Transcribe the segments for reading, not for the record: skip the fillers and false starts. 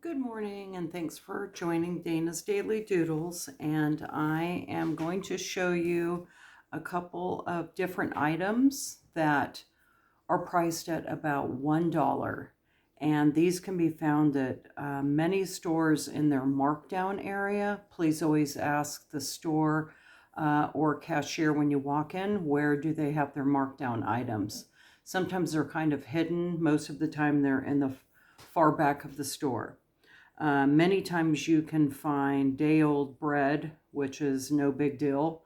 Good morning, and thanks for joining Dana's Daily Doodles. And I am going to show you a couple of different items that are priced at about $1. And these can be found at many stores in their markdown area. Please always ask the store or cashier when you walk in, where do they have their markdown items? Sometimes they're kind of hidden. Most of the time they're in the far back of the store. Many times you can find day-old bread, which is no big deal.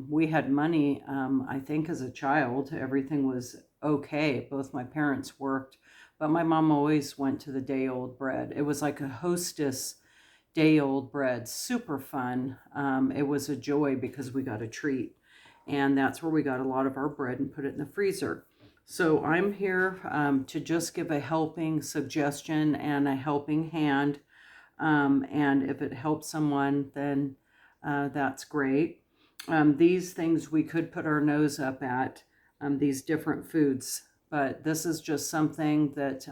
We had money, I think as a child, everything was okay. Both my parents worked, but my mom always went to the day-old bread. It was like a Hostess day-old bread, super fun. It was a joy because we got a treat. And that's where we got a lot of our bread and put it in the freezer. So I'm here to just give a helping suggestion and a helping hand. And if it helps someone, then that's great. These things we could put our nose up at, these different foods. But this is just something that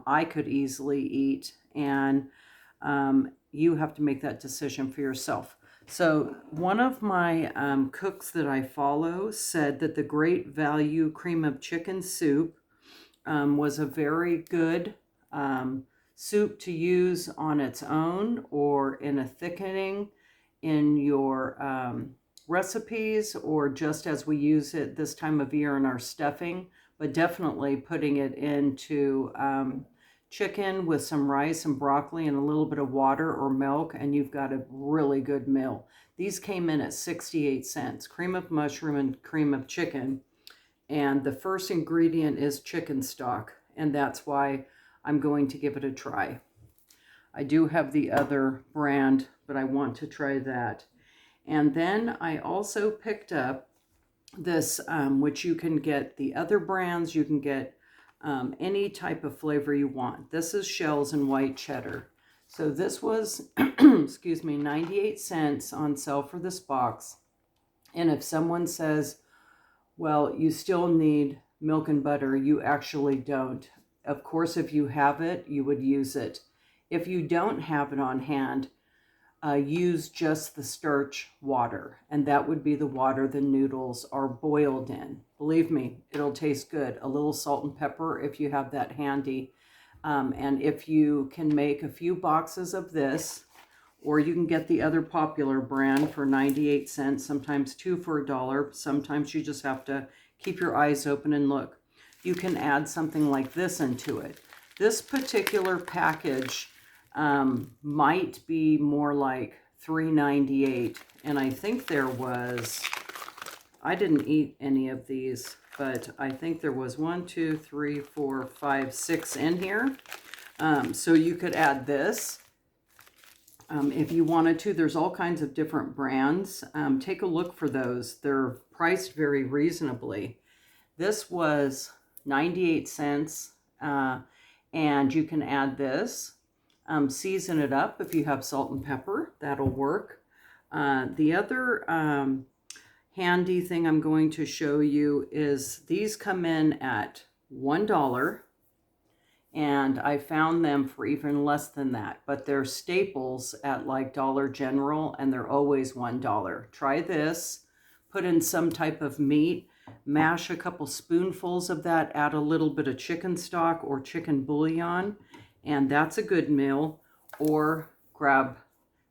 I could easily eat. And you have to make that decision for yourself. So one of my cooks that I follow said that the Great Value cream of chicken soup was a very good soup to use on its own or in a thickening in your recipes, or just as we use it this time of year in our stuffing, but definitely putting it into chicken with some rice and broccoli and a little bit of water or milk, and you've got a really good meal. These came in at 68 cents, cream of mushroom and cream of chicken. And the first ingredient is chicken stock, and that's why I'm going to give it a try. I do have the other brand, but I want to try that. And then I also picked up this, which you can get the other brands, you can get any type of flavor you want. This is shells and white cheddar. So this was, excuse me, 98 cents on sale for this box. And if someone says, well, you still need milk and butter, you actually don't. Of course, if you have it, you would use it. If you don't have it on hand, use just the starch water, and that would be the water the noodles are boiled in. Believe me, it'll taste good. A little salt and pepper if you have that handy. And if you can make a few boxes of this, or you can get the other popular brand for 98 cents, sometimes two for $1. Sometimes you just have to keep your eyes open and look. You can add something like this into it. This particular package might be more like $3.98, and I think there was, I didn't eat any of these, but I think there was 1, 2, 3, 4, 5, 6 in here. So you could add this if you wanted to. There's all kinds of different brands. Take a look for those. They're priced very reasonably. This was 98 cents, and you can add this. Season it up if you have salt and pepper, that'll work. The other handy thing I'm going to show you is these come in at $1, and I found them for even less than that, but they're staples at like Dollar General, and they're always $1. Try this, put in some type of meat, mash a couple spoonfuls of that, add a little bit of chicken stock or chicken bouillon, and that's a good meal. Or grab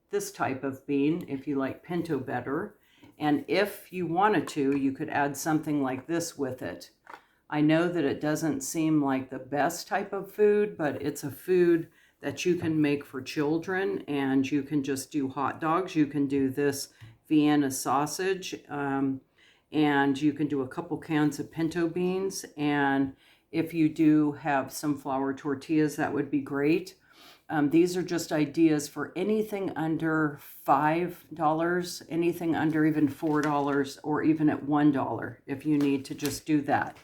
this type of bean if you like pinto better. And if you wanted to, you could add something like this with it. I know that it doesn't seem like the best type of food, but it's a food that you can make for children, and you can just do hot dogs. You can do this Vienna sausage, and you can do a couple cans of pinto beans. And if you do have some flour tortillas, that would be great. These are just ideas for anything under $5, anything under even $4, or even at $1 if you need to just do that.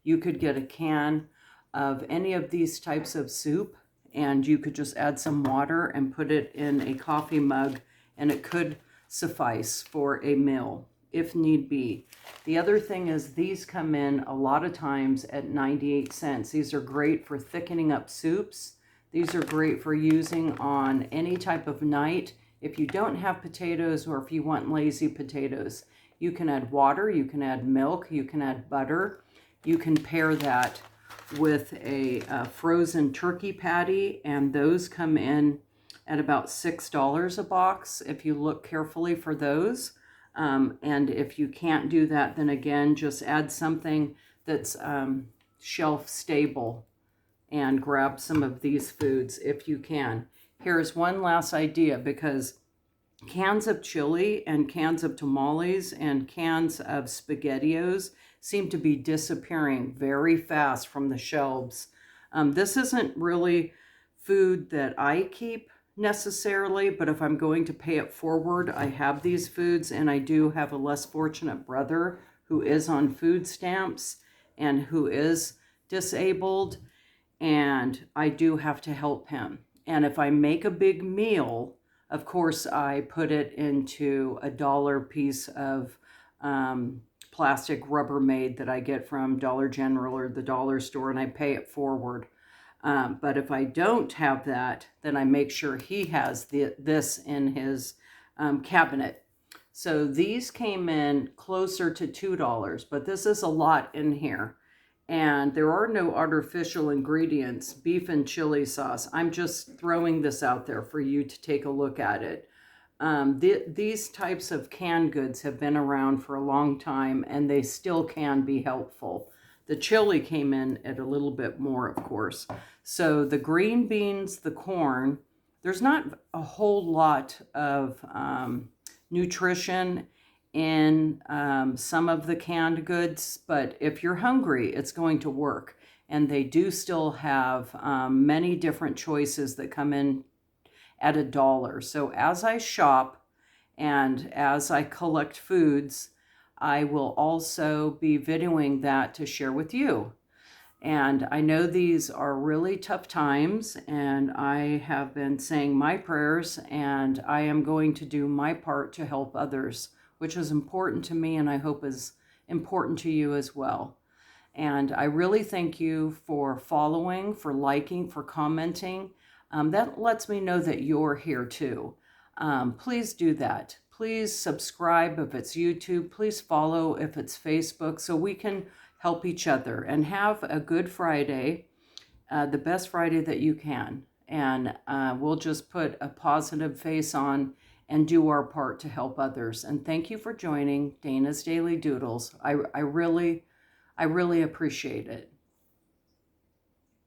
You could get a can of any of these types of soup, and you could just add some water and put it in a coffee mug, and it could suffice for a meal if need be. The other thing is these come in a lot of times at 98 cents. These are great for thickening up soups. These are great for using on any type of night. If you don't have potatoes or if you want lazy potatoes, you can add water, you can add milk, you can add butter. You can pair that with a frozen turkey patty, and those come in at about $6 a box if you look carefully for those. And if you can't do that, then again, just add something that's shelf stable and grab some of these foods if you can. Here's one last idea, because cans of chili and cans of tamales and cans of SpaghettiOs seem to be disappearing very fast from the shelves. This isn't really food that I keep necessarily, but if I'm going to pay it forward, I have these foods, and I do have a less fortunate brother who is on food stamps and who is disabled, and I do have to help him. And if I make a big meal, of course, I put it into a dollar piece of plastic Rubbermaid that I get from Dollar General or the dollar store, and I pay it forward. But if I don't have that, then I make sure he has this in his cabinet. So these came in closer to $2, but this is a lot in here. And there are no artificial ingredients, beef and chili sauce. I'm just throwing this out there for you to take a look at it. These types of canned goods have been around for a long time, and they still can be helpful. The chili came in at a little bit more, of course. So the green beans, the corn, there's not a whole lot of nutrition in some of the canned goods, but if you're hungry, it's going to work. And they do still have many different choices that come in at $1. So as I shop and as I collect foods, I will also be videoing that to share with you. And I know these are really tough times, and I have been saying my prayers, and I am going to do my part to help others, which is important to me, and I hope is important to you as well. And I really thank you for following, for liking, for commenting. That lets me know that you're here too. Please do that. Please subscribe if it's YouTube. Please follow if it's Facebook, so we can help each other. And have a good Friday, the best Friday that you can. And we'll just put a positive face on and do our part to help others. And thank you for joining Dana's Daily Doodles. I really appreciate it.